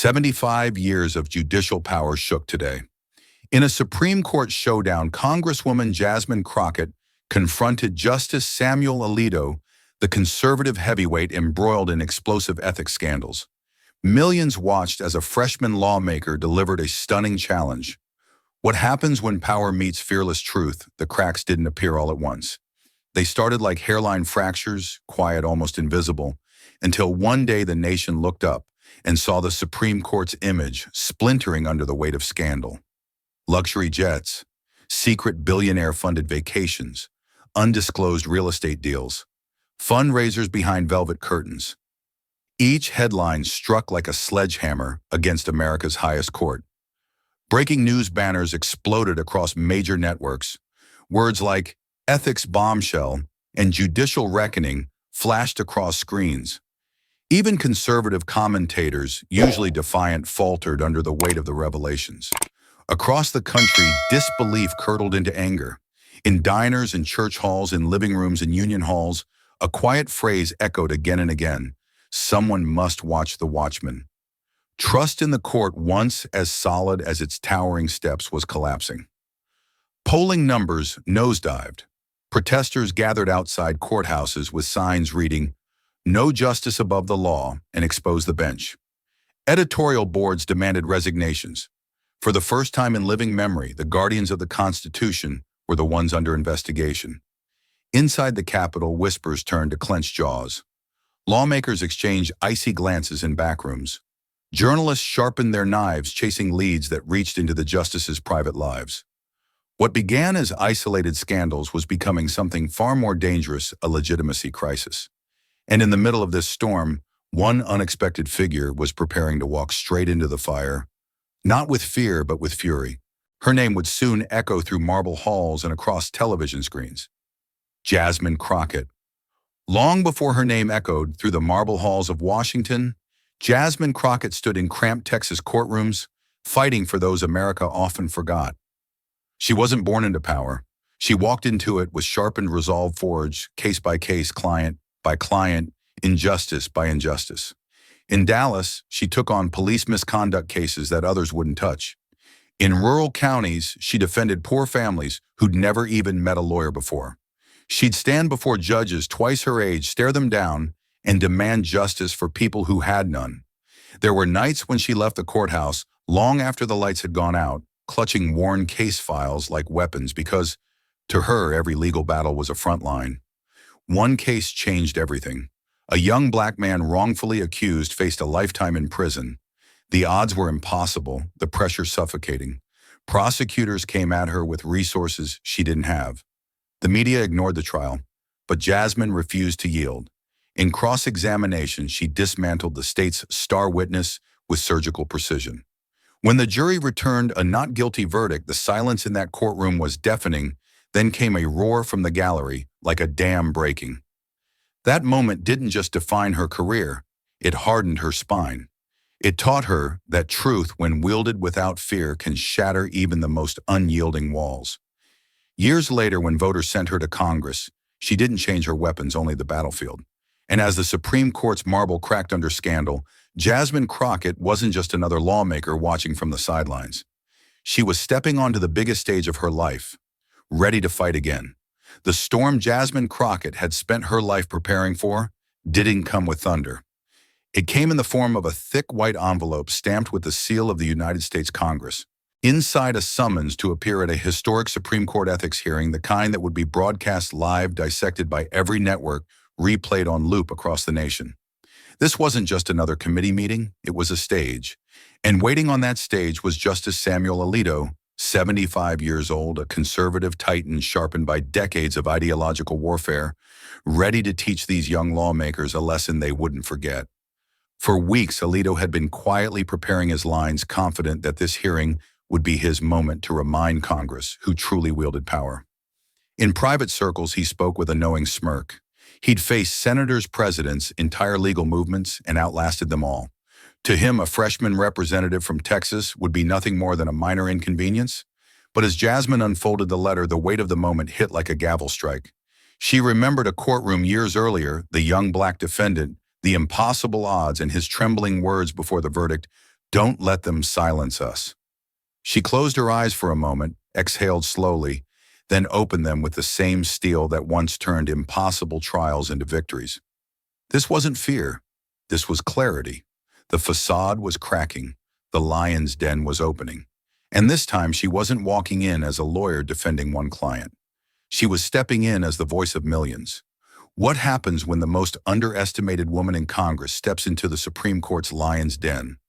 75 years of judicial power shook today. In a Supreme Court showdown, Congresswoman Jasmine Crockett confronted Justice Samuel Alito, the conservative heavyweight embroiled in explosive ethics scandals. Millions watched as a freshman lawmaker delivered a stunning challenge. What happens when power meets fearless truth? The cracks didn't appear all at once. They started like hairline fractures, quiet, almost invisible, until one day the nation looked up and saw the Supreme Court's image splintering under the weight of scandal. Luxury jets, secret billionaire-funded vacations, undisclosed real estate deals, fundraisers behind velvet curtains. Each headline struck like a sledgehammer against America's highest court. Breaking news banners exploded across major networks. Words like ethics bombshell and judicial reckoning flashed across screens. Even conservative commentators, usually defiant, faltered under the weight of the revelations. Across the country, disbelief curdled into anger. In diners and church halls, in living rooms and union halls, a quiet phrase echoed again and again: someone must watch the watchman. Trust in the court, once as solid as its towering steps, was collapsing. Polling numbers nosedived. Protesters gathered outside courthouses with signs reading, "No justice above the law," and "Expose the bench." Editorial boards demanded resignations. For the first time in living memory, the guardians of the Constitution were the ones under investigation. Inside the Capitol, whispers turned to clenched jaws. Lawmakers exchanged icy glances in backrooms. Journalists sharpened their knives, chasing leads that reached into the justices' private lives. What began as isolated scandals was becoming something far more dangerous, a legitimacy crisis. And in the middle of this storm, one unexpected figure was preparing to walk straight into the fire, not with fear, but with fury. Her name would soon echo through marble halls and across television screens. Jasmine Crockett. Long before her name echoed through the marble halls of Washington, Jasmine Crockett stood in cramped Texas courtrooms, fighting for those America often forgot. She wasn't born into power. She walked into it with sharpened resolve, forged case by case, client by client, injustice by injustice. In Dallas, she took on police misconduct cases that others wouldn't touch. In rural counties, she defended poor families who'd never even met a lawyer before. She'd stand before judges twice her age, stare them down, and demand justice for people who had none. There were nights when she left the courthouse long after the lights had gone out, clutching worn case files like weapons, because to her, every legal battle was a front line. One case changed everything. A young black man wrongfully accused faced a lifetime in prison. The odds were impossible, the pressure suffocating. Prosecutors came at her with resources she didn't have. The media ignored the trial, but Jasmine refused to yield. In cross-examination, she dismantled the state's star witness with surgical precision. When the jury returned a not guilty verdict, the silence in that courtroom was deafening. Then came a roar from the gallery, like a dam breaking. That moment didn't just define her career, it hardened her spine. It taught her that truth, when wielded without fear, can shatter even the most unyielding walls. Years later, when voters sent her to Congress, she didn't change her weapons, only the battlefield. And as the Supreme Court's marble cracked under scandal, Jasmine Crockett wasn't just another lawmaker watching from the sidelines. She was stepping onto the biggest stage of her life, ready to fight again. The storm Jasmine Crockett had spent her life preparing for didn't come with thunder. It came in the form of a thick white envelope stamped with the seal of the United States Congress. Inside, a summons to appear at a historic Supreme Court ethics hearing, the kind that would be broadcast live, dissected by every network, replayed on loop across the nation. This wasn't just another committee meeting, it was a stage. And waiting on that stage was Justice Samuel Alito, 75 years old, a conservative titan sharpened by decades of ideological warfare, ready to teach these young lawmakers a lesson they wouldn't forget. For weeks, Alito had been quietly preparing his lines, confident that this hearing would be his moment to remind Congress who truly wielded power. In private circles, he spoke with a knowing smirk. He'd faced senators, presidents, entire legal movements, and outlasted them all. To him, a freshman representative from Texas would be nothing more than a minor inconvenience. But as Jasmine unfolded the letter, the weight of the moment hit like a gavel strike. She remembered a courtroom years earlier, the young black defendant, the impossible odds, and his trembling words before the verdict: Don't let them silence us. She closed her eyes for a moment, exhaled slowly, then opened them with the same steel that once turned impossible trials into victories. This wasn't fear. This was clarity. The facade was cracking. The lion's den was opening. And this time she wasn't walking in as a lawyer defending one client. She was stepping in as the voice of millions. What happens when the most underestimated woman in Congress steps into the Supreme Court's lion's den?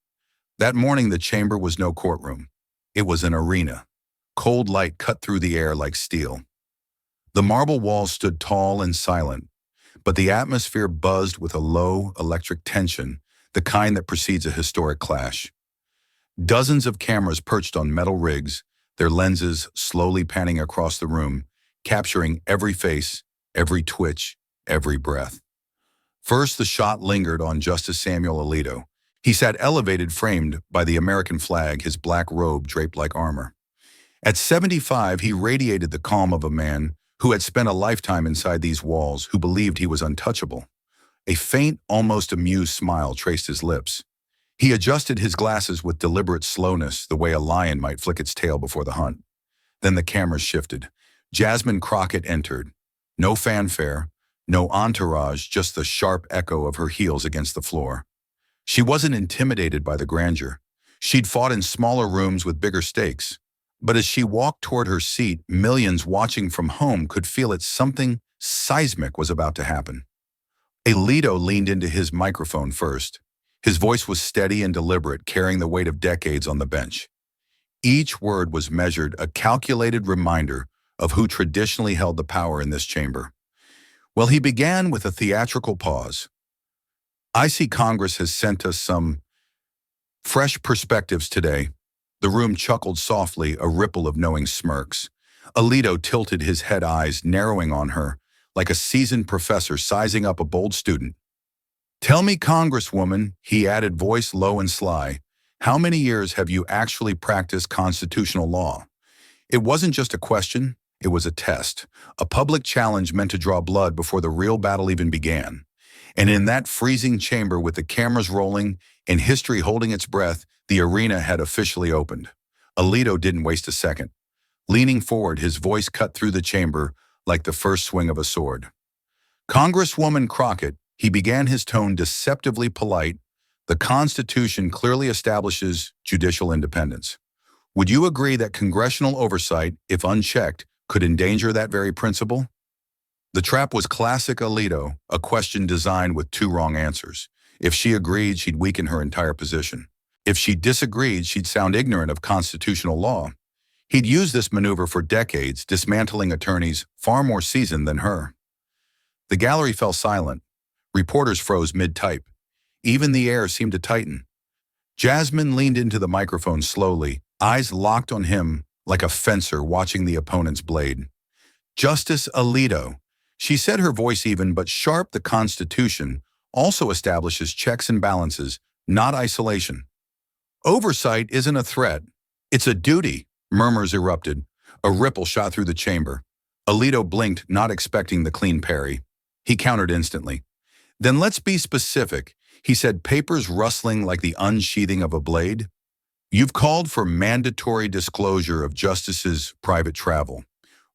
That morning, the chamber was no courtroom. It was an arena. Cold light cut through the air like steel. The marble walls stood tall and silent, but the atmosphere buzzed with a low electric tension, the kind that precedes a historic clash. Dozens of cameras perched on metal rigs, their lenses slowly panning across the room, capturing every face, every twitch, every breath. First, the shot lingered on Justice Samuel Alito. He sat elevated, framed by the American flag, his black robe draped like armor. At 75, he radiated the calm of a man who had spent a lifetime inside these walls, who believed he was untouchable. A faint, almost amused smile traced his lips. He adjusted his glasses with deliberate slowness, the way a lion might flick its tail before the hunt. Then the cameras shifted. Jasmine Crockett entered. No fanfare, no entourage, just the sharp echo of her heels against the floor. She wasn't intimidated by the grandeur. She'd fought in smaller rooms with bigger stakes. But as she walked toward her seat, millions watching from home could feel that something seismic was about to happen. Alito leaned into his microphone first. His voice was steady and deliberate, carrying the weight of decades on the bench. Each word was measured, a calculated reminder of who traditionally held the power in this chamber. Well, he began with a theatrical pause. I see Congress has sent us some fresh perspectives today. The room chuckled softly, a ripple of knowing smirks. Alito tilted his head, eyes narrowing on her, like a seasoned professor sizing up a bold student. Tell me, Congresswoman, he added, voice low and sly, how many years have you actually practiced constitutional law? It wasn't just a question, it was a test, a public challenge meant to draw blood before the real battle even began. And in that freezing chamber, with the cameras rolling and history holding its breath, the arena had officially opened. Alito didn't waste a second. Leaning forward, his voice cut through the chamber like the first swing of a sword. Congresswoman Crockett, he began, his tone deceptively polite, the Constitution clearly establishes judicial independence. Would you agree that congressional oversight, if unchecked, could endanger that very principle? The trap was classic Alito, a question designed with two wrong answers. If she agreed, she'd weaken her entire position. If she disagreed, she'd sound ignorant of constitutional law. He'd used this maneuver for decades, dismantling attorneys far more seasoned than her. The gallery fell silent. Reporters froze mid-type. Even the air seemed to tighten. Jasmine leaned into the microphone slowly, eyes locked on him like a fencer watching the opponent's blade. Justice Alito, she said, her voice even but sharp, the Constitution also establishes checks and balances, not isolation. Oversight isn't a threat, it's a duty, murmurs erupted. A ripple shot through the chamber. Alito blinked, not expecting the clean parry. He countered instantly. Then let's be specific, he said, papers rustling like the unsheathing of a blade. You've called for mandatory disclosure of justices' private travel.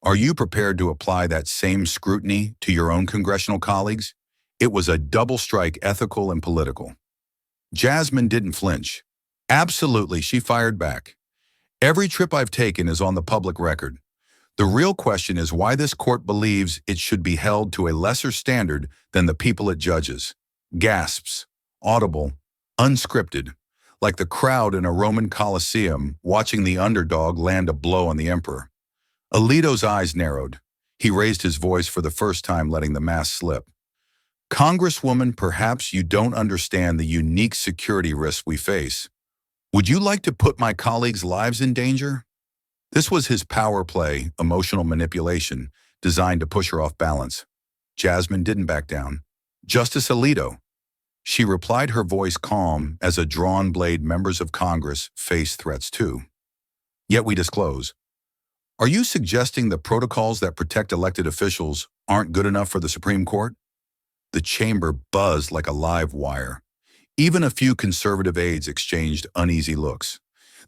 Are you prepared to apply that same scrutiny to your own congressional colleagues? It was a double strike, ethical and political. Jasmine didn't flinch. Absolutely, she fired back. Every trip I've taken is on the public record. The real question is why this court believes it should be held to a lesser standard than the people it judges. Gasps, audible, unscripted, like the crowd in a Roman Colosseum watching the underdog land a blow on the emperor. Alito's eyes narrowed. He raised his voice for the first time, letting the mask slip. Congresswoman, perhaps you don't understand the unique security risks we face. Would you like to put my colleagues' lives in danger? This was his power play, emotional manipulation, designed to push her off balance. Jasmine didn't back down. Justice Alito. She replied, her voice calm as a drawn blade. Members of Congress face threats too. Yet we disclose. Are you suggesting the protocols that protect elected officials aren't good enough for the Supreme Court? The chamber buzzed like a live wire. Even a few conservative aides exchanged uneasy looks.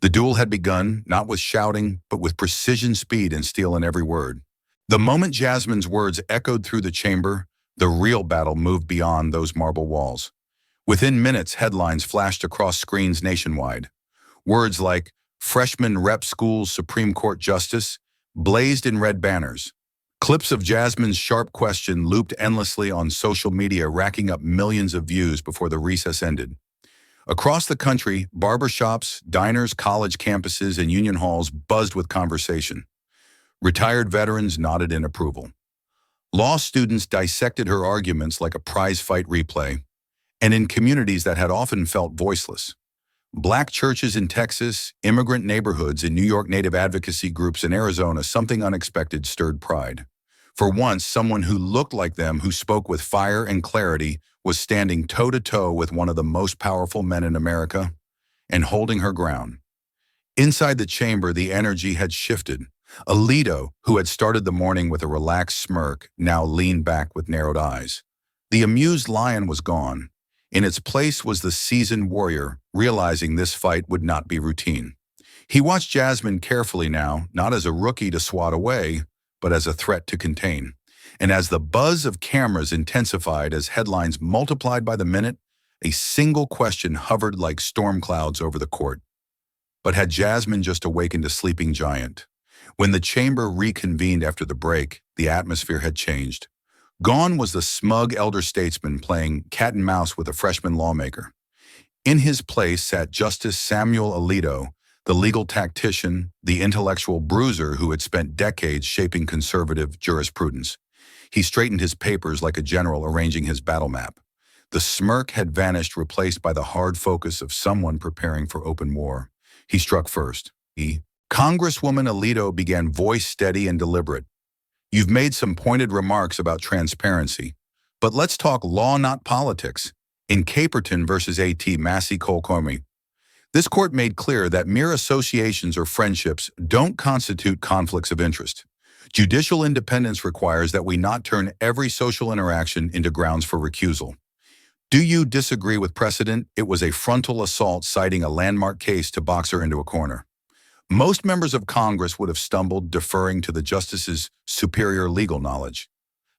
The duel had begun, not with shouting, but with precision, speed, and steel in every word. The moment Jasmine's words echoed through the chamber, the real battle moved beyond those marble walls. Within minutes, headlines flashed across screens nationwide. Words like freshman rep school's Supreme Court justice blazed in red banners. Clips of Jasmine's sharp question looped endlessly on social media, racking up millions of views before the recess ended. Across the country, barbershops, diners, college campuses, and union halls buzzed with conversation. Retired veterans nodded in approval. Law students dissected her arguments like a prize fight replay. And in communities that had often felt voiceless, Black churches in Texas, immigrant neighborhoods in New York, Native advocacy groups in Arizona, something unexpected stirred pride. For once, someone who looked like them, who spoke with fire and clarity, was standing toe-to-toe with one of the most powerful men in America and holding her ground. Inside the chamber, the energy had shifted. Alito, who had started the morning with a relaxed smirk, now leaned back with narrowed eyes. The amused lion was gone. In its place was the seasoned warrior, realizing this fight would not be routine. He watched Jasmine carefully now, not as a rookie to swat away, but as a threat to contain. And as the buzz of cameras intensified, as headlines multiplied by the minute, a single question hovered like storm clouds over the court. But had Jasmine just awakened a sleeping giant? When the chamber reconvened after the break, the atmosphere had changed. Gone was the smug elder statesman playing cat and mouse with a freshman lawmaker. In his place sat Justice Samuel Alito, the legal tactician, the intellectual bruiser who had spent decades shaping conservative jurisprudence. He straightened his papers like a general arranging his battle map. The smirk had vanished, replaced by the hard focus of someone preparing for open war. He struck first. Congresswoman Alito began, voice steady and deliberate. You've made some pointed remarks about transparency, but let's talk law, not politics. In Caperton versus A.T. Massey Colcomi, this court made clear that mere associations or friendships don't constitute conflicts of interest. Judicial independence requires that we not turn every social interaction into grounds for recusal. Do you disagree with precedent? It was a frontal assault, citing a landmark case to box her into a corner. Most members of Congress would have stumbled, deferring to the justice's superior legal knowledge.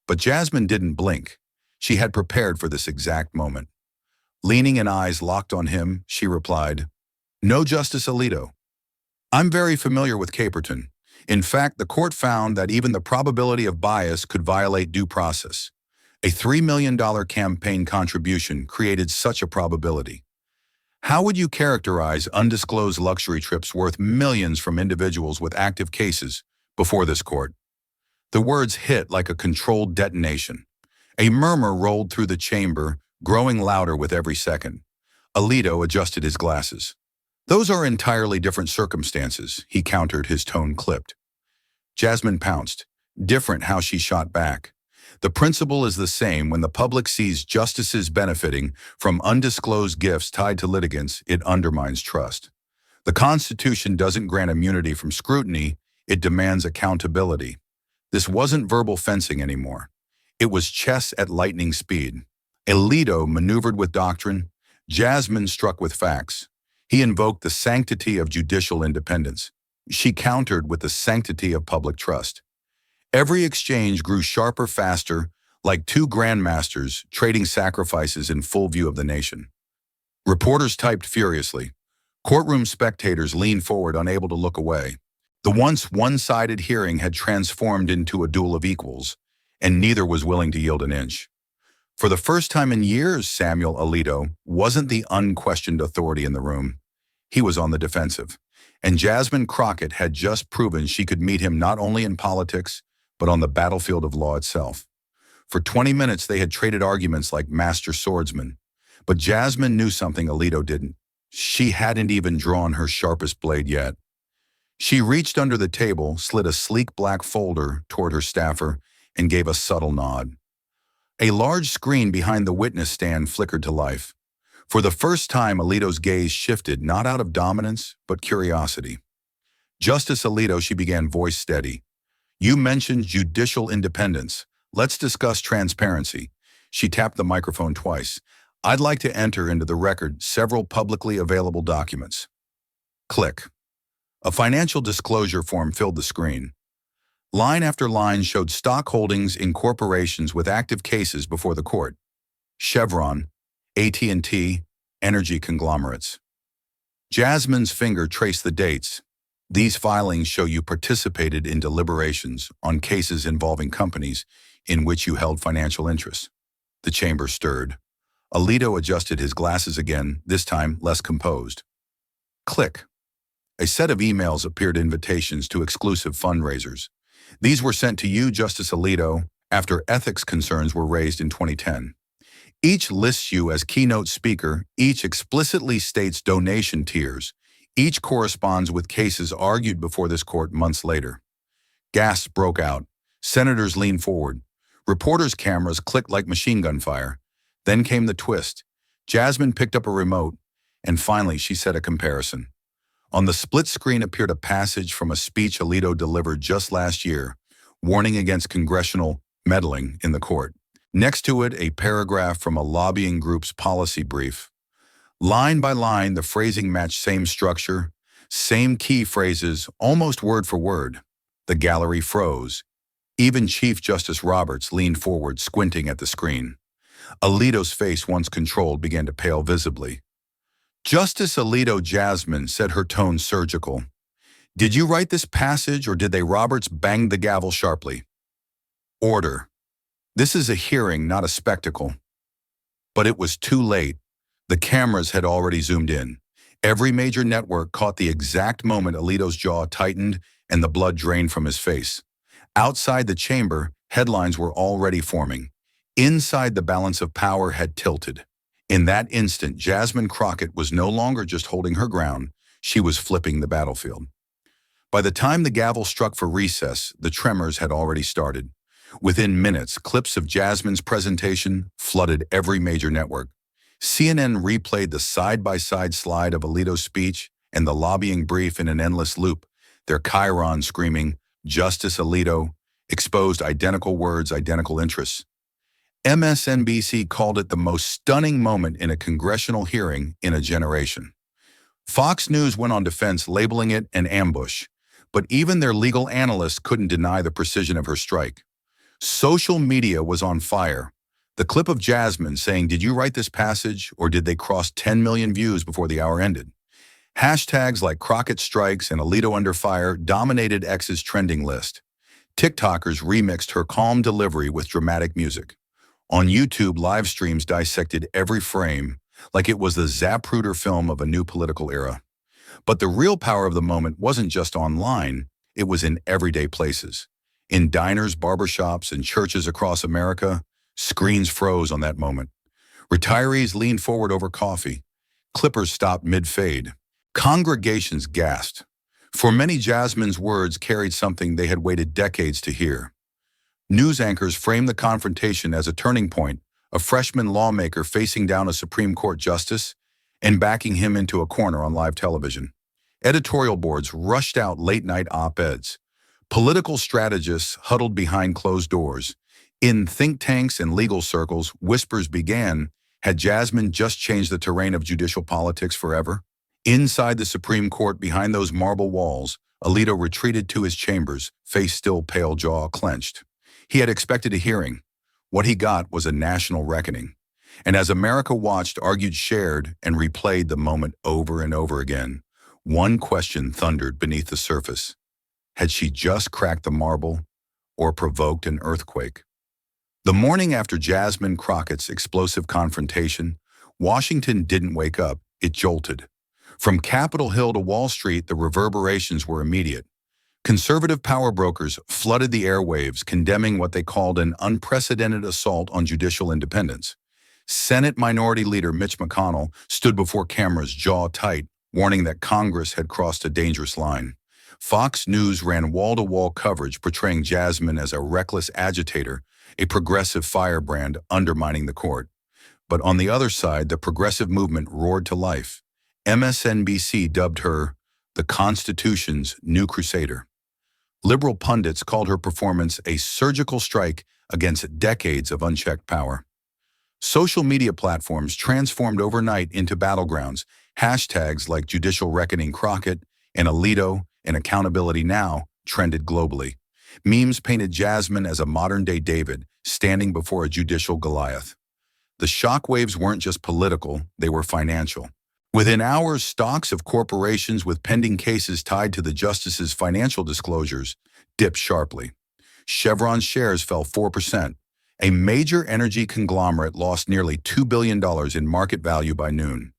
But Jasmine didn't blink. She had prepared for this exact moment. Leaning in eyes locked on him, she replied, "No, Justice Alito. I'm very familiar with Caperton. In fact, the court found that even the probability of bias could violate due process. A $3 million campaign contribution created such a probability. How would you characterize undisclosed luxury trips worth millions from individuals with active cases before this court?" The words hit like a controlled detonation. A murmur rolled through the chamber, growing louder with every second. Alito adjusted his glasses. "Those are entirely different circumstances," he countered, his tone clipped. Jasmine pounced. Different how she shot back. The principle is the same. When the public sees justices benefiting from undisclosed gifts tied to litigants, it undermines trust. The Constitution doesn't grant immunity from scrutiny, it demands accountability. This wasn't verbal fencing anymore. It was chess at lightning speed. Alito maneuvered with doctrine. Jasmine struck with facts. He invoked the sanctity of judicial independence. She countered with the sanctity of public trust. Every exchange grew sharper, faster, like two grandmasters trading sacrifices in full view of the nation. Reporters typed furiously. Courtroom spectators leaned forward, unable to look away. The once one-sided hearing had transformed into a duel of equals, and neither was willing to yield an inch. For the first time in years, Samuel Alito wasn't the unquestioned authority in the room. He was on the defensive, and Jasmine Crockett had just proven she could meet him not only in politics, but on the battlefield of law itself. For 20 minutes, they had traded arguments like master swordsmen. But Jasmine knew something Alito didn't. She hadn't even drawn her sharpest blade yet. She reached under the table, slid a sleek black folder toward her staffer, and gave a subtle nod. A large screen behind the witness stand flickered to life. For the first time, Alito's gaze shifted, not out of dominance, but curiosity. "Justice Alito," she began, voice steady. "You mentioned judicial independence. Let's discuss transparency." She tapped the microphone twice. I'd like to enter into the record several publicly available documents. Click. A financial disclosure form filled the screen. Line after line showed stock holdings in corporations with active cases before the court. Chevron, AT&T, energy conglomerates. Jasmine's finger traced the dates. These filings show you participated in deliberations on cases involving companies in which you held financial interests. The chamber stirred. Alito adjusted his glasses again, this time less composed. Click. A set of emails appeared, invitations to exclusive fundraisers. These were sent to you, Justice Alito, after ethics concerns were raised in 2010. Each lists you as keynote speaker, each explicitly states donation tiers, each corresponds with cases argued before this court months later. Gasps broke out. Senators leaned forward. Reporters' cameras clicked like machine gun fire. Then came the twist. Jasmine picked up a remote, and finally she said a comparison. On the split screen appeared a passage from a speech Alito delivered just last year, warning against congressional meddling in the court. Next to it, a paragraph from a lobbying group's policy brief. Line by line, the phrasing matched, same structure, same key phrases, almost word for word. The gallery froze. Even Chief Justice Roberts leaned forward, squinting at the screen. Alito's face, once controlled, began to pale visibly. Justice Alito, Jasmine said, her tone surgical. Did you write this passage, or did they? Roberts banged the gavel sharply. Order. This is a hearing, not a spectacle. But it was too late. The cameras had already zoomed in. Every major network caught the exact moment Alito's jaw tightened and the blood drained from his face. Outside the chamber, headlines were already forming. Inside, the balance of power had tilted. In that instant, Jasmine Crockett was no longer just holding her ground, she was flipping the battlefield. By the time the gavel struck for recess, the tremors had already started. Within minutes, clips of Jasmine's presentation flooded every major network. CNN replayed the side-by-side slide of Alito's speech and the lobbying brief in an endless loop, their chyron screaming, "Justice Alito," exposed identical words, identical interests. MSNBC called it the most stunning moment in a congressional hearing in a generation. Fox News went on defense, labeling it an ambush, but even their legal analysts couldn't deny the precision of her strike. Social media was on fire. The clip of Jasmine saying, "Did you write this passage, or did they?" cross 10 million views before the hour ended. Hashtags like Crockett strikes and Alito under fire dominated X's trending list. TikTokers remixed her calm delivery with dramatic music. On YouTube, live streams dissected every frame like it was the Zapruder film of a new political era. But the real power of the moment wasn't just online, it was in everyday places. In diners, barbershops, and churches across America, screens froze on that moment. Retirees leaned forward over coffee. Clippers stopped mid-fade. Congregations gasped. For many, Jasmine's words carried something they had waited decades to hear. News anchors framed the confrontation as a turning point, a freshman lawmaker facing down a Supreme Court justice and backing him into a corner on live television. Editorial boards rushed out late-night op-eds. Political strategists huddled behind closed doors. In think tanks and legal circles, whispers began, had Jasmine just changed the terrain of judicial politics forever? Inside the Supreme Court, behind those marble walls, Alito retreated to his chambers, face still pale, jaw clenched. He had expected a hearing. What he got was a national reckoning. And as America watched, argued, shared, and replayed the moment over and over again, one question thundered beneath the surface. Had she just cracked the marble or provoked an earthquake? The morning after Jasmine Crockett's explosive confrontation, Washington didn't wake up, it jolted. From Capitol Hill to Wall Street, the reverberations were immediate. Conservative power brokers flooded the airwaves, condemning what they called an unprecedented assault on judicial independence. Senate Minority Leader Mitch McConnell stood before cameras, jaw tight, warning that Congress had crossed a dangerous line. Fox News ran wall-to-wall coverage portraying Jasmine as a reckless agitator, a progressive firebrand undermining the court. But on the other side, the progressive movement roared to life. MSNBC dubbed her the Constitution's new crusader. Liberal pundits called her performance a surgical strike against decades of unchecked power. Social media platforms transformed overnight into battlegrounds. Hashtags like Judicial Reckoning Crockett and Alito and Accountability Now trended globally. Memes painted Jasmine as a modern-day David, standing before a judicial Goliath. The shockwaves weren't just political, they were financial. Within hours, stocks of corporations with pending cases tied to the justice's financial disclosures dipped sharply. Chevron's shares fell 4%. A major energy conglomerate lost nearly $2 billion in market value by noon.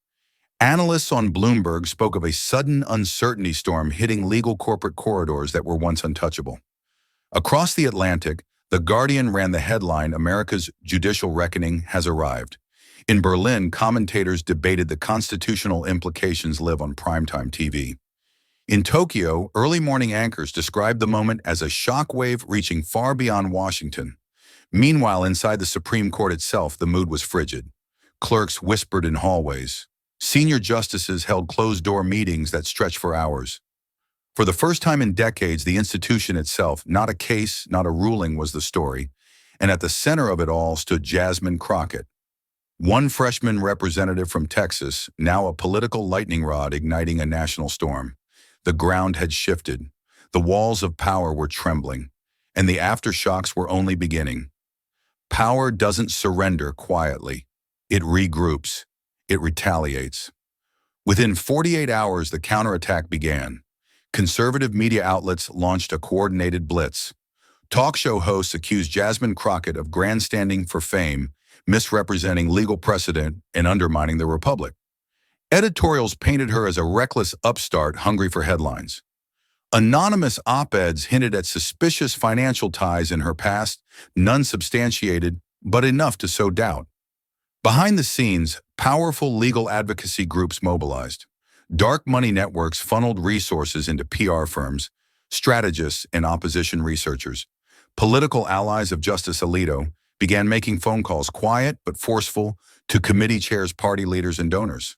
Analysts on Bloomberg spoke of a sudden uncertainty storm hitting legal corporate corridors that were once untouchable. Across the Atlantic, The Guardian ran the headline, "America's Judicial Reckoning Has Arrived." In Berlin, commentators debated the constitutional implications live on primetime TV. In Tokyo, early morning anchors described the moment as a shockwave reaching far beyond Washington. Meanwhile, inside the Supreme Court itself, the mood was frigid. Clerks whispered in hallways. Senior justices held closed-door meetings that stretched for hours. For the first time in decades, the institution itself, not a case, not a ruling, was the story, and at the center of it all stood Jasmine Crockett. One freshman representative from Texas, now a political lightning rod igniting a national storm. The ground had shifted. The walls of power were trembling, and the aftershocks were only beginning. Power doesn't surrender quietly. It regroups. It retaliates. Within 48 hours, the counterattack began. Conservative media outlets launched a coordinated blitz. Talk show hosts accused Jasmine Crockett of grandstanding for fame, misrepresenting legal precedent, and undermining the republic. Editorials painted her as a reckless upstart hungry for headlines. Anonymous op-eds hinted at suspicious financial ties in her past, none substantiated, but enough to sow doubt. Behind the scenes, powerful legal advocacy groups mobilized. Dark money networks funneled resources into PR firms, strategists, and opposition researchers. Political allies of Justice Alito began making phone calls, quiet but forceful, to committee chairs, party leaders, and donors.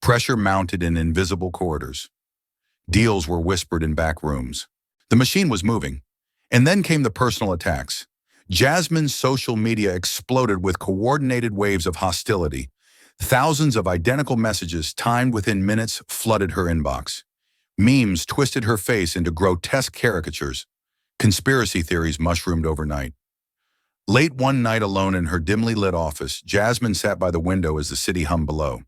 Pressure mounted in invisible corridors. Deals were whispered in back rooms. The machine was moving. And then came the personal attacks. Jasmine's social media exploded with coordinated waves of hostility. Thousands of identical messages timed within minutes flooded her inbox. Memes twisted her face into grotesque caricatures. Conspiracy theories mushroomed overnight. Late one night, alone in her dimly lit office, Jasmine sat by the window as the city hummed below.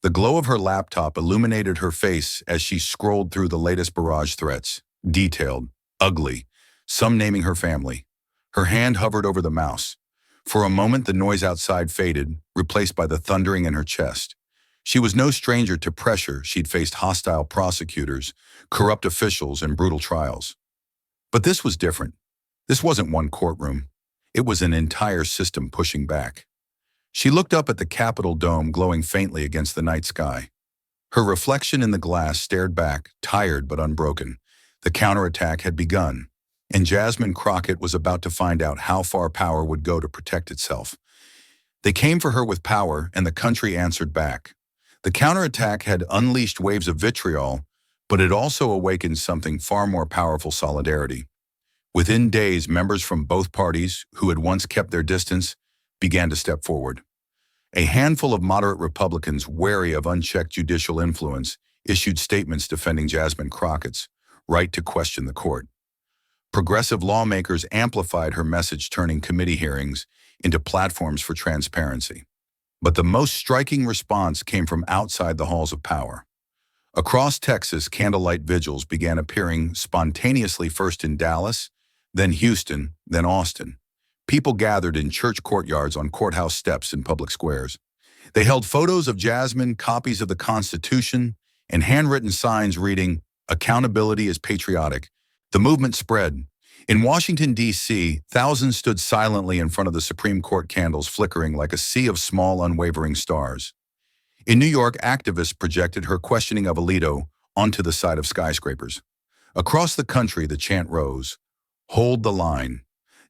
The glow of her laptop illuminated her face as she scrolled through the latest barrage threats. Detailed, ugly, some naming her family. Her hand hovered over the mouse. For a moment, the noise outside faded, replaced by the thundering in her chest. She was no stranger to pressure. She'd faced hostile prosecutors, corrupt officials, and brutal trials. But this was different. This wasn't one courtroom. It was an entire system pushing back. She looked up at the Capitol dome glowing faintly against the night sky. Her reflection in the glass stared back, tired but unbroken. The counterattack had begun, and Jasmine Crockett was about to find out how far power would go to protect itself. They came for her with power, and the country answered back. The counterattack had unleashed waves of vitriol, but it also awakened something far more powerful: solidarity. Within days, members from both parties, who had once kept their distance, began to step forward. A handful of moderate Republicans, wary of unchecked judicial influence, issued statements defending Jasmine Crockett's right to question the court. Progressive lawmakers amplified her message, turning committee hearings into platforms for transparency. But the most striking response came from outside the halls of power. Across Texas, candlelight vigils began appearing spontaneously, first in Dallas, then Houston, then Austin. People gathered in church courtyards, on courthouse steps, and public squares. They held photos of Jasmine, copies of the Constitution, and handwritten signs reading, "Accountability is patriotic." The movement spread. In Washington, D.C., thousands stood silently in front of the Supreme Court, candles flickering like a sea of small, unwavering stars. In New York, activists projected her questioning of Alito onto the side of skyscrapers. Across the country, the chant rose, "Hold the line."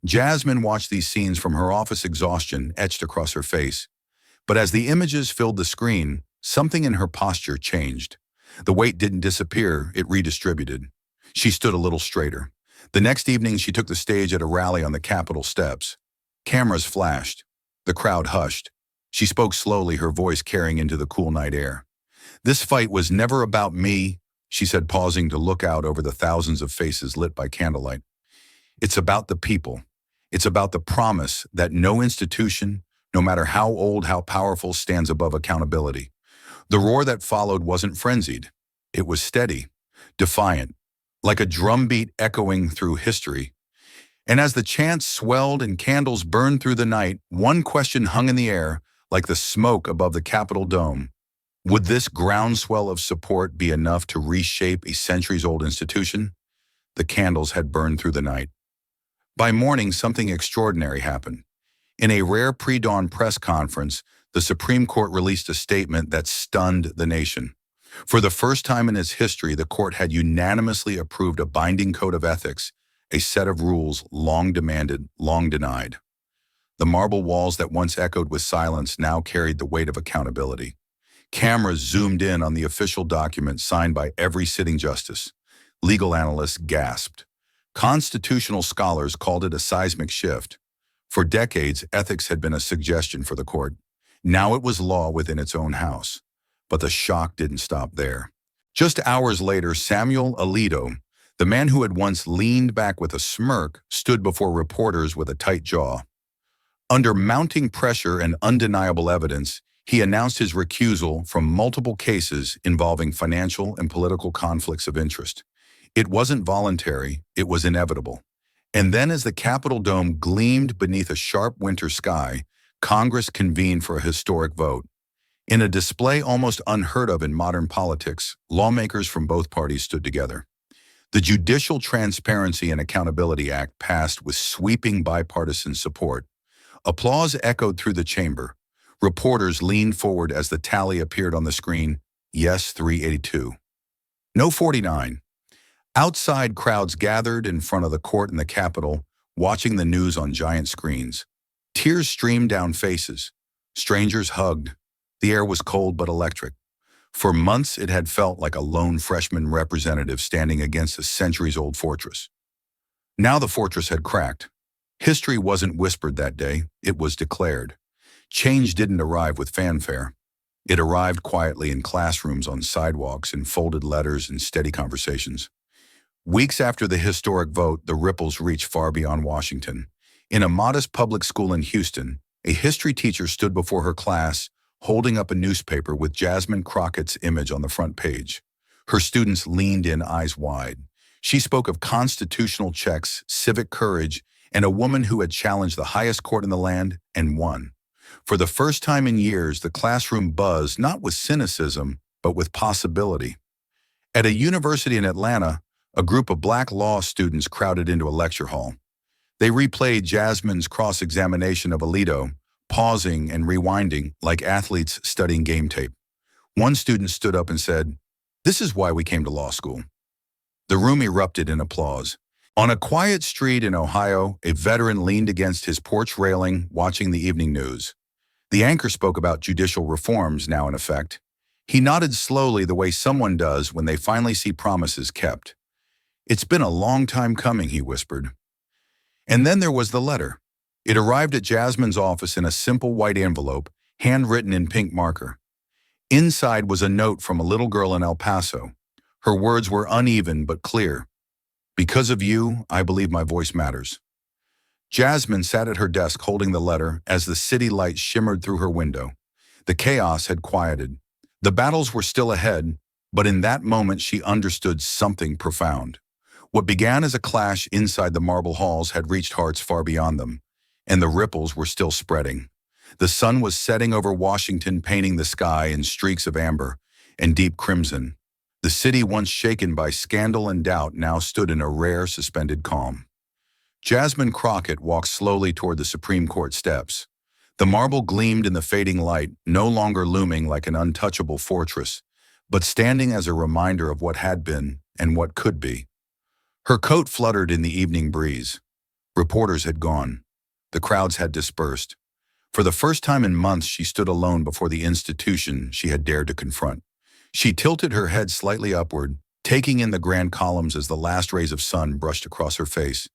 Jasmine watched these scenes from her office, exhaustion etched across her face. But as the images filled the screen, something in her posture changed. The weight didn't disappear, it redistributed. She stood a little straighter. The next evening, she took the stage at a rally on the Capitol steps. Cameras flashed. The crowd hushed. She spoke slowly, her voice carrying into the cool night air. "This fight was never about me," she said, pausing to look out over the thousands of faces lit by candlelight. "It's about the people. It's about the promise that no institution, no matter how old, how powerful, stands above accountability." The roar that followed wasn't frenzied. It was steady, defiant, like a drumbeat echoing through history. And as the chants swelled and candles burned through the night, one question hung in the air, like the smoke above the Capitol dome. Would this groundswell of support be enough to reshape a centuries-old institution? The candles had burned through the night. By morning, something extraordinary happened. In a rare pre-dawn press conference, the Supreme Court released a statement that stunned the nation. For the first time in its history, the court had unanimously approved a binding code of ethics, a set of rules long demanded, long denied. The marble walls that once echoed with silence now carried the weight of accountability. Cameras zoomed in on the official document signed by every sitting justice. Legal analysts gasped. Constitutional scholars called it a seismic shift. For decades, ethics had been a suggestion for the court. Now it was law within its own house. But the shock didn't stop there. Just hours later, Samuel Alito, the man who had once leaned back with a smirk, stood before reporters with a tight jaw. Under mounting pressure and undeniable evidence, he announced his recusal from multiple cases involving financial and political conflicts of interest. It wasn't voluntary, it was inevitable. And then as the Capitol dome gleamed beneath a sharp winter sky, Congress convened for a historic vote. In a display almost unheard of in modern politics, lawmakers from both parties stood together. The Judicial Transparency and Accountability Act passed with sweeping bipartisan support. Applause echoed through the chamber. Reporters leaned forward as the tally appeared on the screen. Yes, 382. No 49. Outside, crowds gathered in front of the court in the Capitol, watching the news on giant screens. Tears streamed down faces. Strangers hugged. The air was cold but electric. For months, it had felt like a lone freshman representative standing against a centuries-old fortress. Now the fortress had cracked. History wasn't whispered that day, it was declared. Change didn't arrive with fanfare. It arrived quietly in classrooms, on sidewalks, in folded letters and steady conversations. Weeks after the historic vote, the ripples reached far beyond Washington. In a modest public school in Houston, a history teacher stood before her class, holding up a newspaper with Jasmine Crockett's image on the front page. Her students leaned in, eyes wide. She spoke of constitutional checks, civic courage, and a woman who had challenged the highest court in the land and won. For the first time in years, the classroom buzzed not with cynicism, but with possibility. At a university in Atlanta, a group of Black law students crowded into a lecture hall. They replayed Jasmine's cross-examination of Alito, pausing and rewinding like athletes studying game tape. One student stood up and said, "This is why we came to law school." The room erupted in applause. On a quiet street in Ohio, a veteran leaned against his porch railing, watching the evening news. The anchor spoke about judicial reforms now in effect. He nodded slowly, the way someone does when they finally see promises kept. "It's been a long time coming," he whispered. And then there was the letter. It arrived at Jasmine's office in a simple white envelope, handwritten in pink marker. Inside was a note from a little girl in El Paso. Her words were uneven but clear. "Because of you, I believe my voice matters." Jasmine sat at her desk holding the letter as the city lights shimmered through her window. The chaos had quieted. The battles were still ahead, but in that moment she understood something profound. What began as a clash inside the marble halls had reached hearts far beyond them, and the ripples were still spreading. The sun was setting over Washington, painting the sky in streaks of amber and deep crimson. The city, once shaken by scandal and doubt, now stood in a rare, suspended calm. Jasmine Crockett walked slowly toward the Supreme Court steps. The marble gleamed in the fading light, no longer looming like an untouchable fortress, but standing as a reminder of what had been and what could be. Her coat fluttered in the evening breeze. Reporters had gone. The crowds had dispersed. For the first time in months, she stood alone before the institution she had dared to confront. She tilted her head slightly upward, taking in the grand columns as the last rays of sun brushed across her face.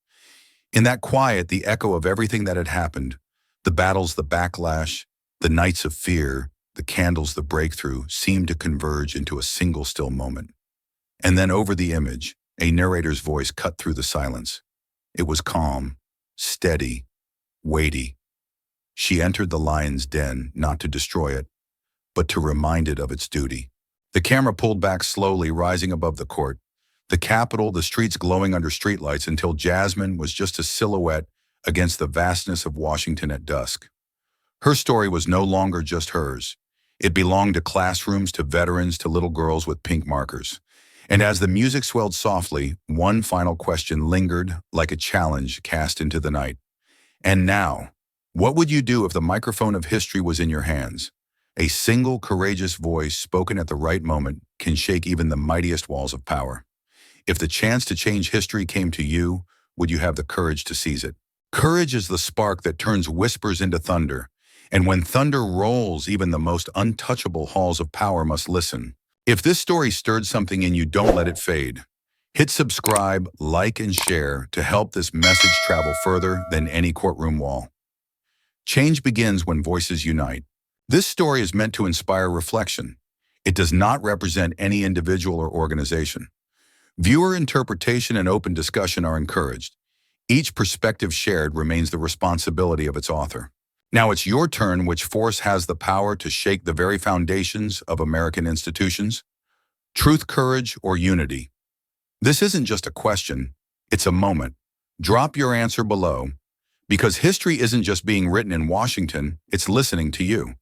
In that quiet, the echo of everything that had happened, the battles, the backlash, The nights of fear, the candles, the breakthrough, seemed to converge into a single still moment. And then over the image, a narrator's voice cut through the silence. It was calm, steady, weighty. She entered the lion's den not to destroy it, but to remind it of its duty. The camera pulled back slowly, rising above the court, the Capitol, the streets glowing under streetlights until Jasmine was just a silhouette against the vastness of Washington at dusk. Her story was no longer just hers. It belonged to classrooms, to veterans, to little girls with pink markers. And as the music swelled softly, one final question lingered like a challenge cast into the night. And now, what would you do if the microphone of history was in your hands? A single courageous voice spoken at the right moment can shake even the mightiest walls of power. If the chance to change history came to you, would you have the courage to seize it? Courage is the spark that turns whispers into thunder. And when thunder rolls, even the most untouchable halls of power must listen. If this story stirred something in you, don't let it fade. Hit subscribe, like, and share to help this message travel further than any courtroom wall. Change begins when voices unite. This story is meant to inspire reflection. It does not represent any individual or organization. Viewer interpretation and open discussion are encouraged. Each perspective shared remains the responsibility of its author. Now it's your turn. Which force has the power to shake the very foundations of American institutions? Truth, courage, or unity? This isn't just a question, it's a moment. Drop your answer below, because history isn't just being written in Washington, it's listening to you.